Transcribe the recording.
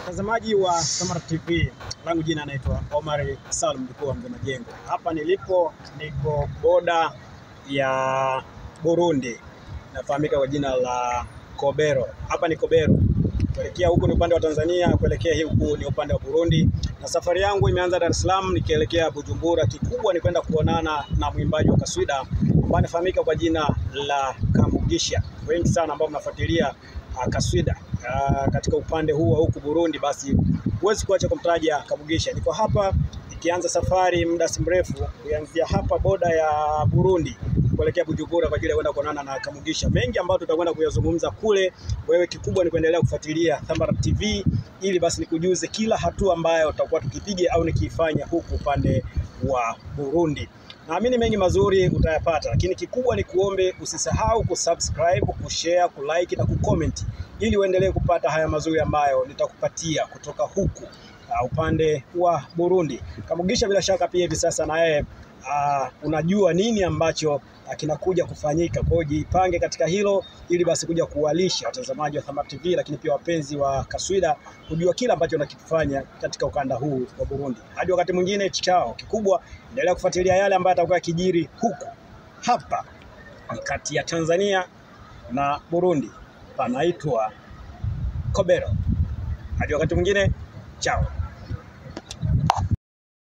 Watazamaji wa Samara TV, langu jina naitwa Omar Salum, mkuu wa Mzee Majengo. Hapa nilipo niko boda ya Burundi, nafahamika kwa jina la Kobero. Hapa ni Kobero, kuelekea huku ni upande wa Tanzania, kuelekea huku ni upande wa Burundi. Na safari yangu imeanza Dar es Salaam nikielekea Bujumbura. Kikubwa ni kwenda kuonana na mwimbaji wa kaswida ambaye anafahamika kwa jina la Kamugisha. Wengi sana ambao mnafuatilia kaswida katika upande huu wa huku Burundi, basi huwezi kuacha kumtaja Kamugisha. Niko hapa nikianza safari muda si mrefu, kuanzia hapa boda ya Burundi kuelekea Bujumbura kwa ajili ya kwenda kuonana na Kamugisha. Mengi ambayo tutakwenda kuyazungumza kule. Wewe kikubwa ni kuendelea kufuatilia Samara TV ili basi nikujuze kila hatua ambayo tutakuwa tukipiga au nikiifanya huku upande wa Burundi. Naamini mengi mazuri utayapata, lakini kikubwa ni kuombe usisahau kusubscribe, kushare, kulike na kucomment ili uendelee kupata haya mazuri ambayo nitakupatia kutoka huku upande wa Burundi. Kamugisha bila shaka pia hivi sasa na yeye unajua nini ambacho kinakuja kufanyika. Kwa hiyo jipange katika hilo ili basi kuja kuwalisha watazamaji wa Samara TV, lakini pia wapenzi wa kaswida kujua kila ambacho unakifanya katika ukanda huu wa Burundi. Hadi wakati mwingine, chao. Kikubwa endelea kufuatilia yale ambayo yatakuwa yakijiri huku. Hapa ni kati ya Tanzania na Burundi, panaitwa Kobero. Hadi wakati mwingine, chao.